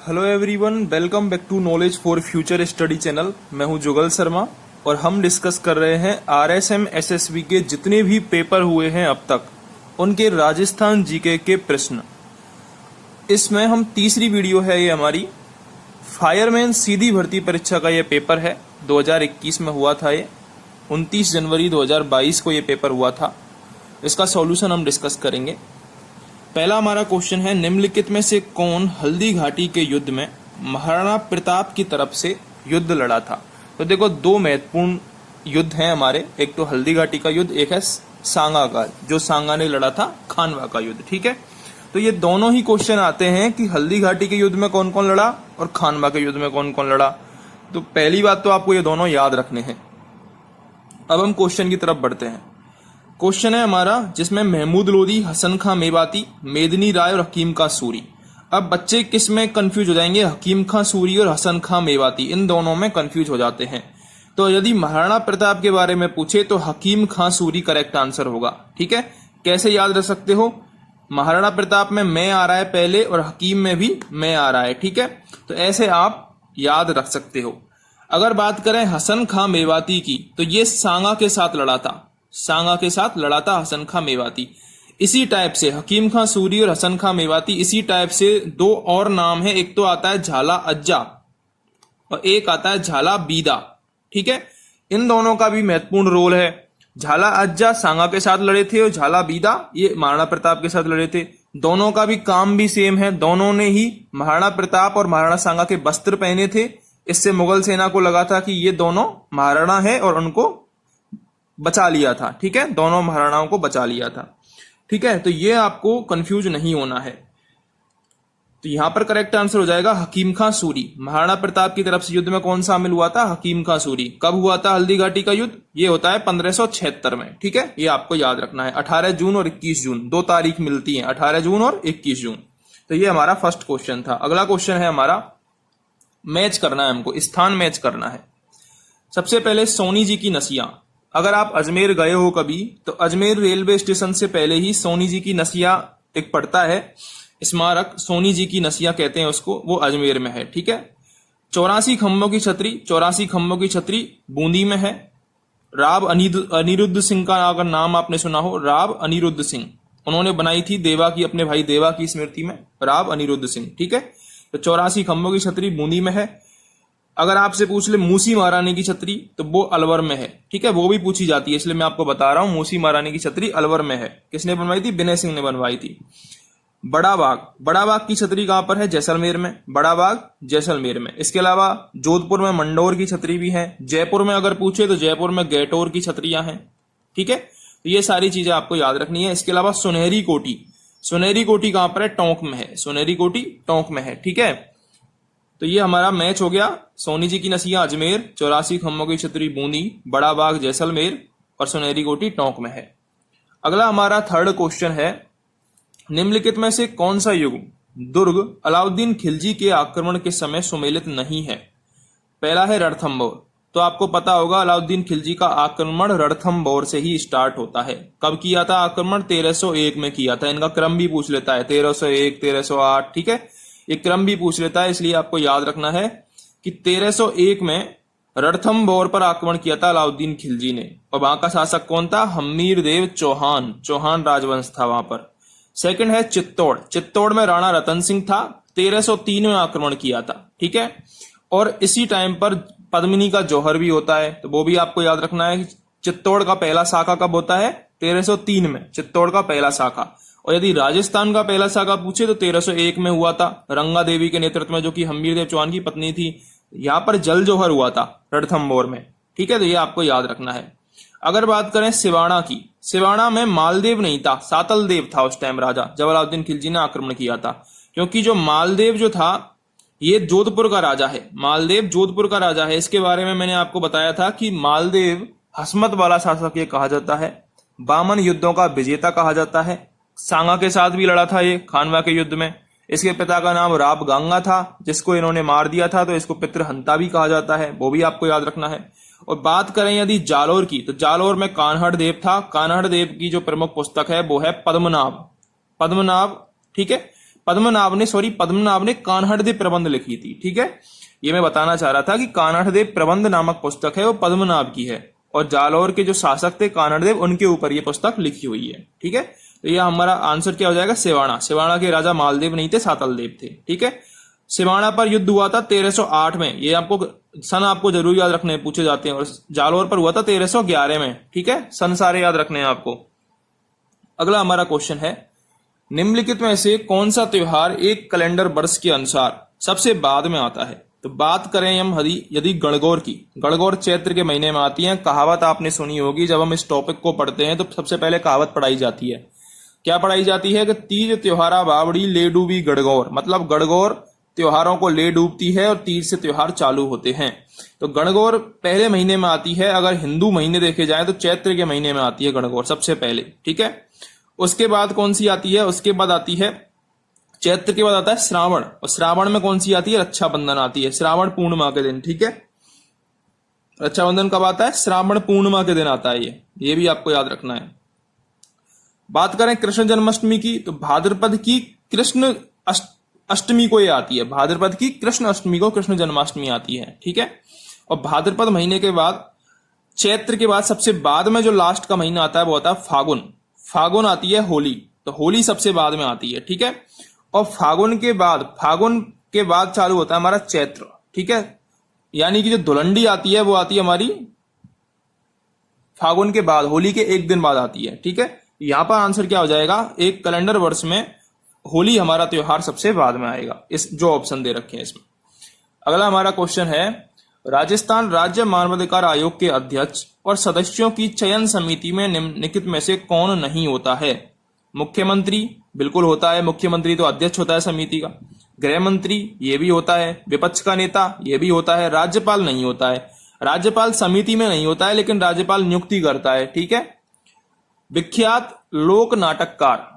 Hello everyone, welcome back to knowledge for future study channel. मैं हूं जुगल शर्मा और हम डिस्कस कर रहे हैं आरएसएम एसएसबी के जितने भी पेपर हुए हैं अब तक उनके राजस्थान जीके के प्रश्न। इसमें हम तीसरी वीडियो है ये हमारी। फायरमैन सीधी भर्ती परीक्षा का ये पेपर है, 2021 में हुआ था। ये 29 जनवरी 2022 को ये पेपर हुआ था। इसका सॉल्यूशन हम डिस्कस करेंगे। पहला हमारा क्वेश्चन है, निम्नलिखित में से कौन हल्दी घाटी के युद्ध में महाराणा प्रताप की तरफ से युद्ध लड़ा था? तो देखो, दो महत्वपूर्ण युद्ध हैं हमारे। एक तो हल्दी घाटी का युद्ध, एक है सांगा का, जो सांगा ने लड़ा था खानवा का युद्ध। ठीक है, तो ये दोनों ही क्वेश्चन आते हैं कि हल्दी घाटी के युद्ध में कौन कौन लड़ा और खानवा के युद्ध में कौन कौन लड़ा। तो पहली बात तो आपको ये दोनों याद रखने हैं। अब हम क्वेश्चन की तरफ बढ़ते हैं। क्वेश्चन है हमारा जिसमें महमूद लोदी, हसन खां मेवाती, मेदिनी राय और हकीम खां सूरी। अब बच्चे किस में कंफ्यूज हो जाएंगे? हकीम खां सूरी और हसन खां मेवाती, इन दोनों में कंफ्यूज हो जाते हैं। तो यदि महाराणा प्रताप के बारे में पूछे तो हकीम खां सूरी करेक्ट आंसर होगा। ठीक है, कैसे याद रख सकते हो? महाराणा प्रताप में मैं आ रहा है पहले और हकीम में भी मैं आ रहा है। ठीक है, तो ऐसे आप याद रख सकते हो। अगर बात करें हसन खां मेवाती की, तो ये सांगा के साथ लड़ा था। सांगा के साथ लड़ा था हसन खां मेवाती। इसी टाइप से हकीम खां सूरी और हसन खां मेवाती, इसी टाइप से दो और नाम है। एक तो आता है झाला अज्जा और एक आता है झाला बीदा। ठीक है, इन दोनों का भी महत्वपूर्ण रोल है। झाला अज्जा सांगा के साथ लड़े थे और झाला बीदा ये महाराणा प्रताप के साथ लड़े थे। दोनों का भी काम भी सेम है। दोनों ने ही महाराणा प्रताप और महाराणा सांगा के वस्त्र पहने थे। इससे मुगल सेना को लगा था कि ये दोनों महाराणा है और उनको बचा लिया था। ठीक है, दोनों महाराणाओं को बचा लिया था। ठीक है, तो ये आपको कंफ्यूज नहीं होना है। तो यहां पर करेक्ट आंसर हो जाएगा हकीम खां सूरी। महाराणा प्रताप की तरफ से युद्ध में कौन शामिल हुआ था? हकीम खां सूरी। कब हुआ था हल्दी घाटी का युद्ध? ये होता है 1576 में। ठीक है, ये आपको याद रखना है। 18 जून और 21 जून, दो तारीख मिलती है, 18 जून और 21 जून। तो ये हमारा फर्स्ट क्वेश्चन था। अगला क्वेश्चन है हमारा, मैच करना है हमको, स्थान मैच करना है। सबसे पहले सोनी जी की नसिया। अगर आप अजमेर गए हो कभी, तो अजमेर रेलवे स्टेशन से पहले ही सोनी जी की नसिया एक पड़ता है स्मारक, सोनी जी की नसिया कहते हैं उसको, वो अजमेर में है। ठीक है, 84 खंभों की छतरी, 84 खंभों की छतरी बूंदी में है। राव अनिरुद्ध सिंह का अगर नाम आपने सुना हो, राव अनिरुद्ध सिंह, उन्होंने बनाई थी देवा की, अपने भाई देवा की स्मृति में, राव अनिरुद्ध सिंह। ठीक है, तो 84 खंभों की छतरी बूंदी में है। अगर आपसे पूछ ले मूसी महारानी की छतरी, तो वो अलवर में है। ठीक है, वो भी पूछी जाती है, इसलिए मैं आपको बता रहा हूं। मूसी महारानी की छतरी अलवर में है। किसने बनवाई थी? विनय सिंह ने बनवाई थी। बड़ा बाग, बड़ा बाग की छतरी कहां पर है? जैसलमेर में। बड़ा बाग जैसलमेर में। इसके अलावा जोधपुर में मंडोर की छतरी भी है। जयपुर में अगर पूछे तो जयपुर में गैटोर की छतरियां हैं। ठीक है, तो ये सारी चीजें आपको याद रखनी है। इसके अलावा सुनहरी कोटी, सुनहरी कोटी कहां पर है? टोंक में है। सुनहरी कोटी टोंक में है। ठीक है, तो ये हमारा मैच हो गया। सोनी जी की नसिया अजमेर, 84 खंभों की छतरी बूंदी, बड़ा बाग जैसलमेर और सुनहरी कोटी टोंक में है। अगला हमारा थर्ड क्वेश्चन है, निम्नलिखित में से कौन सा युग दुर्ग अलाउद्दीन खिलजी के आक्रमण के समय सुमेलित नहीं है? पहला है रणथंभौर। तो आपको पता होगा अलाउद्दीन खिलजी का आक्रमण रणथंभौर से ही स्टार्ट होता है। कब किया था आक्रमण? 1301 में किया था। इनका क्रम भी पूछ लेता है, 1301, 1308। ठीक है, ये क्रम भी पूछ लेता है, इसलिए आपको याद रखना है कि 1301 में रणथंभौर पर आक्रमण किया था अलाउद्दीन खिलजी ने। और वहां का शासक कौन था? हमीर देव चौहान, चौहान राजवंश था वहां पर। सेकंड है चित्तौड़। चित्तौड़ में राणा रतन सिंह था, 1303 में आक्रमण किया था। ठीक है, और इसी टाइम पर पद्मिनी का जौहर भी होता है, तो वो भी आपको याद रखना है। चित्तौड़ का पहला शाखा कब होता है? 1303 में, चित्तौड़ का पहला शाखा। और यदि राजस्थान का पहला शाखा पूछे तो 1301 में हुआ था, रंगा देवी के नेतृत्व में, जो कि हमीर देव चौहान की पत्नी थी। यहां पर जल जौहर हुआ था रणथंभौर में। ठीक है, तो ये आपको याद रखना है। अगर बात करें सिवाड़ा की, सिवाड़ा में मालदेव नहीं था, सातल देव था उस टाइम राजा, जब अलाउद्दीन खिलजी ने आक्रमण किया था। क्योंकि जो मालदेव जो था ये जोधपुर का राजा है। मालदेव जोधपुर का राजा है। इसके बारे में मैंने आपको बताया था कि मालदेव हसमत वाला शासक ये कहा जाता है, बामन युद्धों का विजेता कहा जाता है। सांगा के साथ भी लड़ा था ये खानवा के युद्ध में। इसके पिता का नाम राव गांगा था, जिसको इन्होंने मार दिया था, तो इसको पितृहंता भी कहा जाता है, वो भी आपको याद रखना है। और बात करें यदि जालोर की, तो जालोर में कान्हड़ देव था। कान्हड़ देव की जो प्रमुख पुस्तक है वो है पद्मनाभ। पद्मनाभ, ठीक है, पद्मनाभ ने कान्हड़देव प्रबंध लिखी थी। ठीक है, ये मैं बताना चाह रहा था कि कान्हड़देव प्रबंध नामक पुस्तक है वो पद्मनाभ की है, और जालौर के जो शासक थे कान्हड़देव, उनके ऊपर ये पुस्तक लिखी हुई है। ठीक है, तो ये हमारा आंसर क्या हो जाएगा, सिवाड़ा। सिवाड़ा के राजा मालदेव नहीं थे, सातलदेव थे। ठीक है, सिवाड़ा पर युद्ध हुआ था 1308 में, ये आपको सन आपको जरूर याद रखने पूछे जाते हैं, और जालौर पर हुआ था 1311 में। ठीक है, सन सारे याद रखने हैं आपको। अगला हमारा क्वेश्चन है, निम्नलिखित में से कौन सा त्योहार एक कैलेंडर वर्ष के अनुसार सबसे बाद में आता है। तो बात करें हम यदि गणगौर की, गणगौर चैत्र के महीने में आती है। कहावत आपने सुनी होगी, जब हम इस टॉपिक को पढ़ते हैं तो सबसे पहले कहावत पढ़ाई जाती है। क्या पढ़ाई जाती है कि तीज त्योहारा बावड़ी ले डूबी गणगौर, मतलब गणगौर त्योहारों को ले डूबती है और तीज से त्योहार चालू होते हैं। तो गणगौर पहले महीने में आती है, अगर हिंदू महीने देखे जाए तो चैत्र के महीने में आती है गणगौर सबसे पहले। ठीक है, उसके बाद कौन सी आती है, उसके बाद आती है चैत्र के बाद आता है श्रावण, और श्रावण में कौन सी आती है, रक्षाबंधन आती है, श्रावण पूर्णिमा के दिन। ठीक है, रक्षाबंधन कब आता है, श्रावण पूर्णिमा के दिन आता है ये भी आपको याद रखना है। बात करें कृष्ण जन्माष्टमी की, तो भाद्रपद की कृष्ण अष्टमी को ये आती है, भाद्रपद की कृष्ण अष्टमी को कृष्ण जन्माष्टमी आती है। ठीक है, और भाद्रपद महीने के बाद चैत्र के बाद सबसे बाद में जो लास्ट का महीना आता है वो आता है फागुन। फागुन आती है होली, तो होली सबसे बाद में आती है। ठीक है, और फागुन के बाद चालू होता है हमारा चैत्र। ठीक है, यानी कि जो धुलंडी आती है वो आती है हमारी फागुन के बाद, होली के एक दिन बाद आती है। ठीक है, यहां पर आंसर क्या हो जाएगा, एक कैलेंडर वर्ष में होली हमारा त्योहार सबसे बाद में आएगा, इस जो ऑप्शन दे रखे हैं इसमें। अगला हमारा क्वेश्चन है, राजस्थान राज्य मानवाधिकार आयोग के अध्यक्ष और सदस्यों की चयन समिति में निम्नलिखित में से कौन नहीं होता है। मुख्यमंत्री बिल्कुल होता है, मुख्यमंत्री तो अध्यक्ष होता है समिति का। गृह मंत्री ये भी होता है, विपक्ष का नेता ये भी होता है, राज्यपाल नहीं होता है। राज्यपाल समिति में नहीं होता है, लेकिन राज्यपाल नियुक्ति करता है। ठीक है, विख्यात लोक नाटककार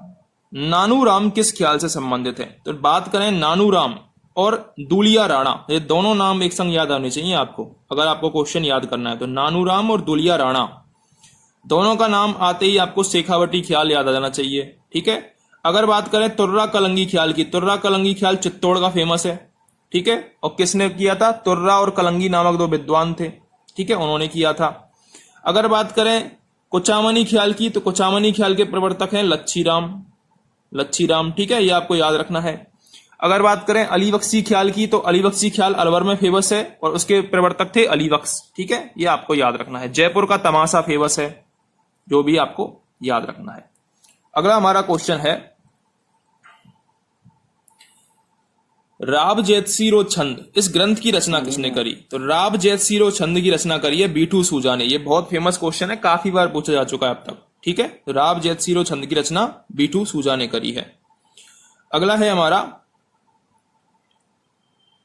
नानू राम किस ख्याल से संबंधित है। तो बात करें नानू राम और दुलिया राणा, ये दोनों नाम एक संग याद आने चाहिए आपको, अगर आपको क्वेश्चन याद करना है तो। नानू राम और दुलिया राणा दोनों का नाम आते ही आपको शेखावटी ख्याल याद आ जाना चाहिए। ठीक है, अगर बात करें तुर्रा कलंगी ख्याल की, तुर्रा कलंगी ख्याल चित्तौड़ का फेमस है। ठीक है, और किसने किया था, तुर्रा और कलंगी नामक दो विद्वान थे। ठीक है, उन्होंने किया था। अगर बात करें कुचामनी ख्याल की, तो कुचामनी ख्याल के प्रवर्तक हैं लच्छी राम। ठीक है, ये आपको याद रखना है। अगर बात करें अली बख्शी ख्याल की, तो अली बख्शी ख्याल अलवर में फेमस है और उसके प्रवर्तक थे अली बख्श। ठीक है, ये आपको याद रखना है। जयपुर का तमाशा फेमस है, जो भी आपको याद रखना है। अगला हमारा क्वेश्चन है, राव जैतसीरो छंद इस ग्रंथ की रचना किसने करी। तो राव जैतसीरो छंद की रचना करी है बीटू सूजा ने। ये बहुत फेमस क्वेश्चन है, काफी बार पूछा जा चुका है अब तक। ठीक है, तो राव जैतसीरो छंद की रचना बीटू सूजा ने करी है। अगला है हमारा,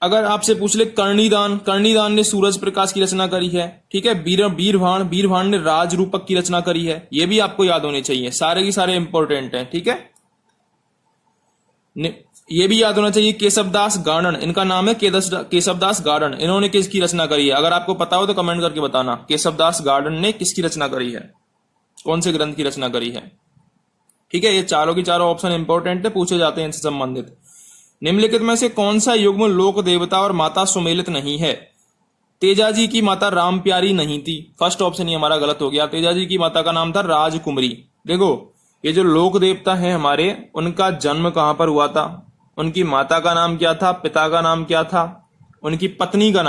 अगर आपसे पूछ ले कर्णीदान ने सूरज प्रकाश की रचना करी है। ठीक है, वीरभाण ने राज रूपक की रचना करी है। ये भी आपको याद होने चाहिए, सारे की सारे इंपॉर्टेंट हैं। ठीक है, ये भी याद होना चाहिए केशवदास गार्डन, इनका नाम है केशवदास गार्डन। इन्होंने किसकी रचना करी है, अगर आपको पता हो तो कमेंट करके बताना। केशवदास गार्डन ने किसकी रचना करी है, कौन से ग्रंथ की रचना करी है। ठीक है, ये चारों की चारों ऑप्शन इंपॉर्टेंट है, पूछे जाते हैं इनसे संबंधित। निम्नलिखित में से कौन सा युग्म लोक देवता और माता सुमेलित नहीं है। तेजाजी की माता राम प्यारी नहीं थी, फर्स्ट ऑप्शन ही हमारा गलत हो गया। तेजाजी की माता का नाम था राजकुमरी। देखो, ये जो लोक देवता है हमारे, उनका जन्म कहां पर हुआ था, उनकी माता का नाम क्या था, पिता का नाम क्या था, उनकी पत्नी का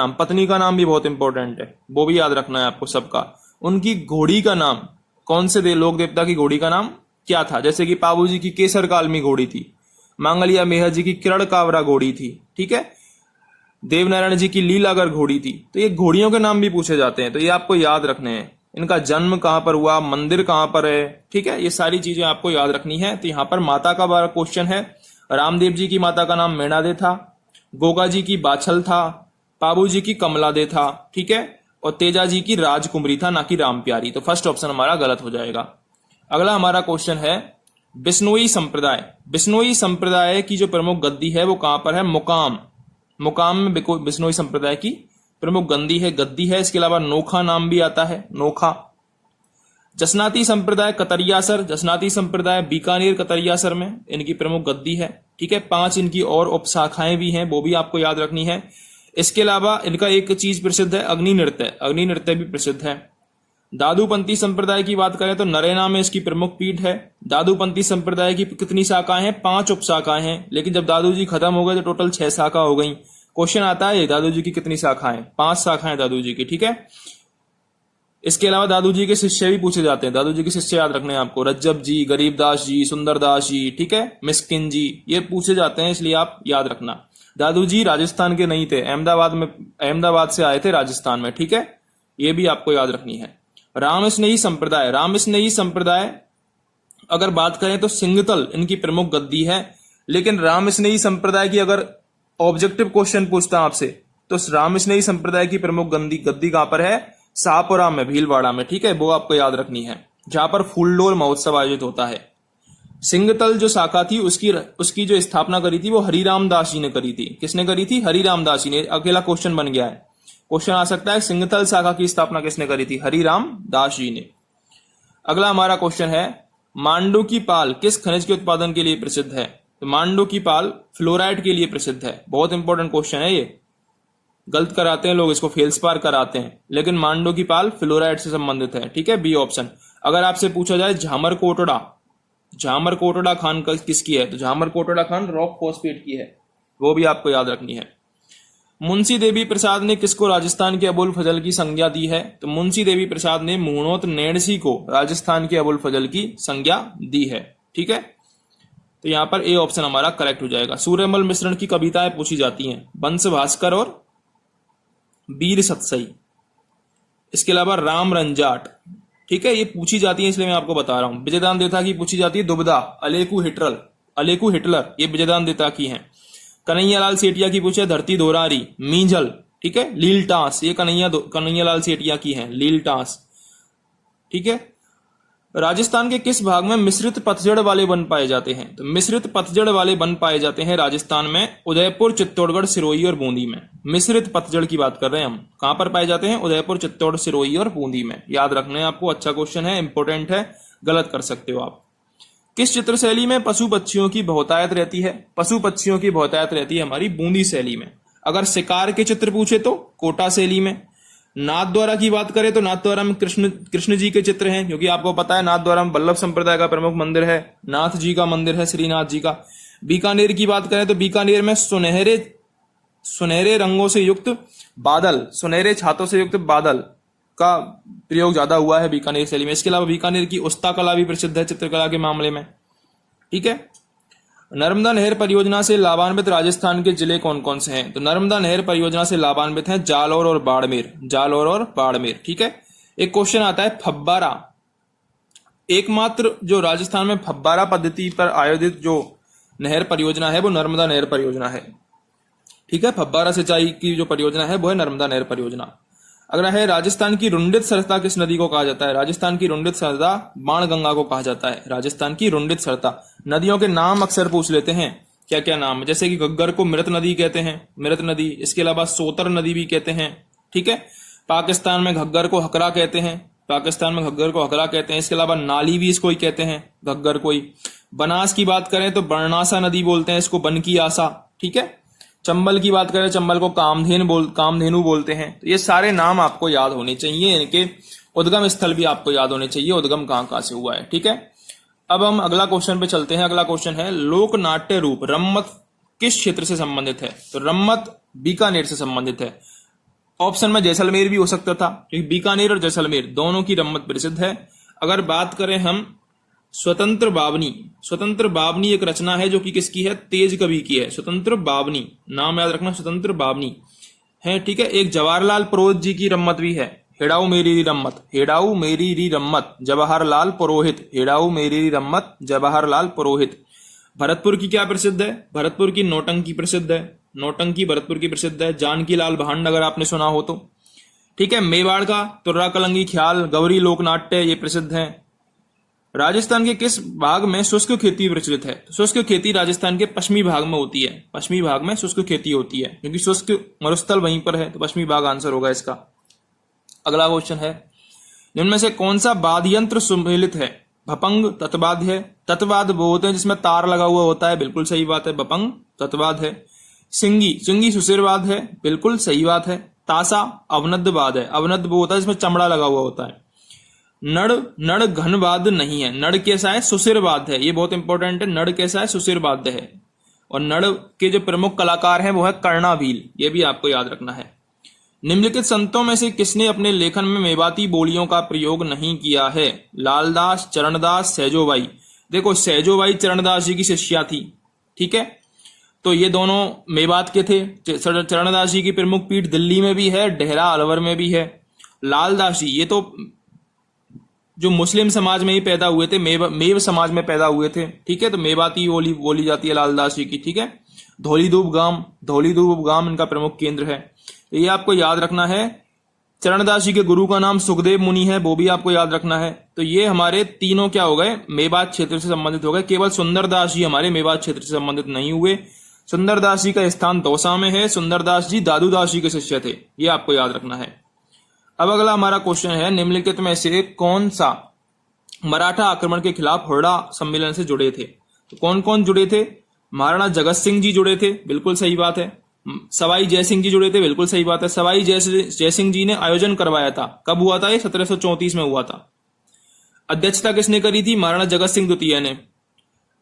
नाम भी बहुत इंपॉर्टेंट है, वो भी याद रखना है आपको सबका। उनकी घोड़ी का नाम, कौन से लोक देवता की घोड़ी का नाम क्या था। जैसे कि पाबू जी की केसर कालमी घोड़ी थी, मांगलिया मेहर जी की किरण कावरा घोड़ी थी। ठीक है, देवनारायण जी की लीलागर घोड़ी थी। तो ये घोड़ियों के नाम भी पूछे जाते हैं, तो ये आपको याद रखने हैं। इनका जन्म कहां पर हुआ, मंदिर कहां पर है। ठीक है, ये सारी चीजें आपको याद रखनी है। तो यहाँ पर माता का बड़ा क्वेश्चन है। रामदेव जी की माता का नाम मेणादे था, गोगा जी की बाछल था, पाबू जी की कमलादे था। ठीक है, और तेजा जी की राजकुमरी था, ना कि राम प्यारी। तो फर्स्ट ऑप्शन हमारा गलत हो जाएगा। अगला हमारा क्वेश्चन है, बिश्नोई संप्रदाय की जो प्रमुख गद्दी है वो कहां पर है, मुकाम में बिश्नोई संप्रदाय की प्रमुख गद्दी है। इसके अलावा नोखा नाम भी आता है, नोखा। जसनाती संप्रदाय कतरियासर, जसनाती संप्रदाय बीकानेर कतरियासर में इनकी प्रमुख गद्दी है। ठीक है, 5 इनकी और उपशाखाएं भी हैं, वो भी आपको याद रखनी है। इसके अलावा इनका एक चीज प्रसिद्ध है, अग्नि नृत्य, अग्नि नृत्य भी प्रसिद्ध है। दादूपंथी संप्रदाय की बात करें तो नरेना में इसकी प्रमुख पीठ है। दादूपंथी संप्रदाय की कितनी शाखाएं हैं? 5 उपशाखाएं हैं, लेकिन जब दादू जी खत्म हो गए तो टोटल 6 शाखा हो गई। क्वेश्चन आता है दादू जी की कितनी शाखाएं? 5 शाखाएं दादू जी की। ठीक है, इसके अलावा दादू जी के शिष्य भी पूछे जाते हैं। दादू जी के शिष्य याद रखने हैं आपको, रज्जब जी, गरीबदास जी, सुंदरदास जी, ठीक है, मिस्किन जी, ये पूछे जाते हैं, इसलिए आप याद रखना। दादू जी राजस्थान के नहीं थे, अहमदाबाद से आए थे राजस्थान में। ठीक है, ये भी आपको याद रखनी है। रामस्नेही संप्रदाय, रामस्नेही संप्रदाय अगर बात करें तो सिंगतल इनकी प्रमुख गद्दी है। लेकिन रामस्नेही संप्रदाय की अगर ऑब्जेक्टिव क्वेश्चन पूछता हूं आपसे तो रामस्नेही संप्रदाय की प्रमुख गद्दी कहां पर है? शाहपुरा में, भीलवाड़ा में। ठीक है, वो आपको याद रखनी है, जहां पर फूलडोल महोत्सव आयोजित होता है। सिंगतल जो शाखा थी उसकी जो स्थापना करी थी वो हरिराम दास जी ने करी थी। किसने करी थी? हरिराम दास जी ने। अकेला क्वेश्चन बन गया है, क्वेश्चन आ सकता है सिंगतल शाखा की स्थापना किसने करी थी? हरिराम दास जी ने। अगला हमारा क्वेश्चन है, मांडू की पाल किस खनिज के उत्पादन के लिए प्रसिद्ध है? तो मांडू की पाल फ्लोराइड के लिए प्रसिद्ध है। बहुत इंपॉर्टेंट क्वेश्चन है ये, गलत कराते हैं लोग इसको, फेल्सपार कराते हैं, लेकिन मांडू की पाल फ्लोराइड से संबंधित है। ठीक है, बी ऑप्शन। अगर आपसे पूछा जाए झामर कोटड़ा खान किसकी है? तो झामर कोटड़ा खान रॉक फॉस्फेट की है, वो भी आपको याद रखनी है। मुंशी देवी प्रसाद ने किसको राजस्थान के अबुल फजल की संज्ञा दी है? तो मुंशी देवी प्रसाद ने मुहणोत नेणसी को राजस्थान के अबुल फजल की संज्ञा दी है। ठीक है, तो यहां पर ए ऑप्शन हमारा करेक्ट हो जाएगा। सूर्यमल मिश्रण की कविताएं पूछी जाती हैं, वंश भास्कर और वीर सतसई। इसके अलावा राम रंजाट, ठीक है, ये पूछी जाती है, इसलिए मैं आपको बता रहा हूं। विजयदान देता की पूछी जाती है, दुबदा, अलेकू हिटलर, ये विजयदान देता की है। कन्हैयालाल सेठिया की पूछे धरती धोरारी, मींझल, ठीक है, लील टांस, ये कन्हैयालाल सेठिया की है, लील टांस। ठीक है, राजस्थान के किस भाग में मिश्रित पतझड़ वाले वन पाए जाते हैं? तो मिश्रित पतझड़ वाले वन पाए जाते हैं राजस्थान में उदयपुर, चित्तौड़गढ़, सिरोही और बूंदी में। मिश्रित पतझड़ की बात कर रहे हैं हम, कहां पर पाए जाते हैं? उदयपुर, चित्तौड़, सिरोही और बूंदी में। याद रखना है आपको, अच्छा क्वेश्चन है, इंपोर्टेंट है, गलत कर सकते हो आप। किस चित्र शैली में पशु पक्षियों की बहुतायत रहती है? पशु पक्षियों की बहुतायत रहती है हमारी बूंदी शैली में। अगर शिकार के चित्र पूछे तो कोटा शैली में। नाथद्वारा की बात करें तो नाथद्वारा में कृष्ण जी के चित्र हैं, क्योंकि आपको पता है नाथद्वारा में वल्लभ संप्रदाय का प्रमुख मंदिर है, नाथ जी का मंदिर है, श्रीनाथ जी का। बीकानेर की बात करें तो बीकानेर में सुनहरे रंगों से युक्त बादल, सुनहरे छातों से युक्त बादल का प्रयोग ज्यादा हुआ है बीकानेर शैली में। इसके अलावा बीकानेर की उस्ता कला भी प्रसिद्ध है चित्रकला के मामले में। ठीक है, नर्मदा नहर परियोजना से लाभान्वित राजस्थान के जिले कौन कौन से हैं? तो नर्मदा नहर परियोजना से लाभान्वित हैं जालौर और बाड़मेर। ठीक है, एक क्वेश्चन आता है फब्बारा, एकमात्र जो राजस्थान में फब्बारा पद्धति पर आयोजित जो नहर परियोजना है वो नर्मदा नहर परियोजना है। ठीक है, फब्बारा सिंचाई की जो परियोजना है वो है नर्मदा नहर परियोजना। अगला है, राजस्थान की रुंडित सरता किस नदी को कहा जाता है? राजस्थान की रुंडित सरता बाणगंगा को कहा जाता है। राजस्थान की रुंडित सरता। नदियों के नाम अक्सर पूछ लेते हैं, क्या क्या नाम है, जैसे कि घग्गर को मृत नदी कहते हैं, मृत नदी। इसके अलावा सोतर नदी भी कहते हैं। ठीक है, पाकिस्तान में घग्गर को हकरा कहते हैं, इसके अलावा नाली भी इसको ही कहते हैं, घग्गर को ही। बनास की बात करें तो बरनासा नदी बोलते हैं इसको, बन की आसा। ठीक है, चंबल की बात करें, चंबल को कामधेनु बोलते हैं। तो ये सारे नाम आपको याद होने चाहिए, इनके उद्गम स्थल भी आपको याद होने चाहिए, उद्गम कहां से हुआ है। ठीक है, अब हम अगला क्वेश्चन पे चलते हैं। अगला क्वेश्चन है, लोक नाट्य रूप रम्मत किस क्षेत्र से संबंधित है? तो रम्मत बीकानेर से संबंधित है। ऑप्शन में जैसलमेर भी हो सकता था, क्योंकि बीकानेर और जैसलमेर दोनों की रम्मत प्रसिद्ध है। अगर बात करें हम स्वतंत्र बावनी एक रचना है जो कि किसकी है? तेज कवि की है। स्वतंत्र बावनी, नाम याद रखना, स्वतंत्र बावनी है। ठीक है, एक जवाहरलाल पुरोहित जी की रम्मत भी है, हेड़ाऊ मेरी री रम्मत, जवाहरलाल पुरोहित। भरतपुर की क्या प्रसिद्ध है? भरतपुर की नौटंकी प्रसिद्ध है, भरतपुर की प्रसिद्ध है। जानकी लाल भांड अगर आपने सुना हो तो। ठीक है, मेवाड़ का तुर्रा कलंगी ख्याल, गौरी लोकनाट्य, ये प्रसिद्ध है। राजस्थान के किस भाग में शुष्क खेती प्रचलित है? शुष्क खेती राजस्थान के पश्चिमी भाग में होती है, पश्चिमी भाग में शुष्क खेती होती है, क्योंकि शुष्क मरुस्थल वहीं पर है, तो पश्चिमी भाग आंसर होगा इसका। अगला क्वेश्चन है, इनमें से कौन सा वाद्य यंत्र सुमेलित है? भपंग तत्वाद है। तत्वाद वो होते हैं जिसमें तार लगा हुआ होता है, बिल्कुल सही बात है, भपंग तत्वाद है। सिंगी, सिंगी सुशिरवाद है, बिल्कुल सही बात है। तासा अवनद्धवाद है, अवनद्ध वो होता है जिसमें चमड़ा लगा हुआ होता है। नड़, नड़ घनवाद नहीं है, नड़ कैसा है? सुशिरवाद है, ये बहुत इंपॉर्टेंट है। नड़ कैसा है? सुशिरवाद है। और नड़ के जो प्रमुख कलाकार हैं वो है कर्णाभील, ये भी आपको याद रखना है। निम्नलिखित संतों में से किसने अपने लेखन में मेवाती बोलियों का प्रयोग नहीं किया है? लालदास, चरणदास, सहजोबाई। देखो सहजोबाई चरणदास जी की शिष्या थी, ठीक है, तो ये दोनों मेवात के थे। चरणदास जी की प्रमुख पीठ दिल्ली में भी है, डेहरा अलवर में भी है। लालदास जी ये तो जो मुस्लिम समाज में ही पैदा हुए थे, मेव समाज में पैदा हुए थे, ठीक है, तो मेवाती बोली जाती है लालदास जी की, ठीक है। धौलीधूप गांव इनका प्रमुख केंद्र है, तो ये आपको याद रखना है। चरणदास जी के गुरु का नाम सुखदेव मुनि है, वो भी आपको याद रखना है। तो ये हमारे तीनों क्या हो गए? मेवात क्षेत्र से संबंधित हो गए। केवल सुंदरदास जी हमारे मेवात क्षेत्र से संबंधित नहीं हुए। सुंदरदास जी का स्थान दौसा में है। सुंदरदास जी दादूदास जी के शिष्य थे, ये आपको याद रखना है। अब अगला हमारा क्वेश्चन है, निम्नलिखित में से कौन सा मराठा आक्रमण के खिलाफ हुरडा सम्मेलन से जुड़े थे? तो कौन कौन जुड़े थे? महाराणा जगत सिंह जी जुड़े थे, बिल्कुल सही बात है। सवाई जयसिंह जी जुड़े थे, बिल्कुल सही बात है। सवाई जयसिंह जी ने आयोजन करवाया था, कब हुआ था? ये 1734 में हुआ था। अध्यक्षता किसने करी थी? महाराणा जगत सिंह द्वितीय ने।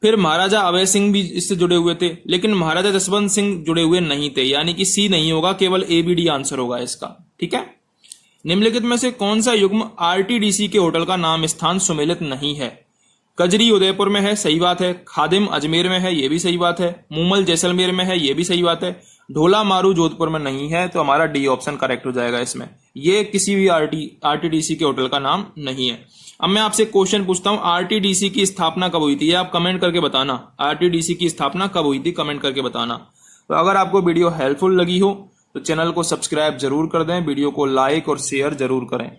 फिर महाराजा अभय सिंह भी इससे जुड़े हुए थे, लेकिन महाराजा जसवंत सिंह जुड़े हुए नहीं थे, यानी कि सी नहीं होगा, केवल ABD आंसर होगा इसका, ठीक है। निम्नलिखित में से कौन सा युग्म RTDC के होटल का नाम स्थान सुमेलित नहीं है? कजरी उदयपुर में है, सही बात है। खादिम अजमेर में है, ये भी सही बात है। मूमल जैसलमेर में है, ये भी सही बात है। ढोला मारू जोधपुर में नहीं है, तो हमारा डी ऑप्शन करेक्ट हो जाएगा इसमें। ये किसी भी RTDC के होटल का नाम नहीं है। अब मैं आपसे क्वेश्चन पूछता हूं, RTDC की स्थापना कब हुई थी? ये आप कमेंट करके बताना। RTDC की स्थापना कब हुई थी? कमेंट करके बताना। तो अगर आपको वीडियो हेल्पफुल लगी हो तो चैनल को सब्सक्राइब जरूर कर दें, वीडियो को लाइक और शेयर जरूर करें।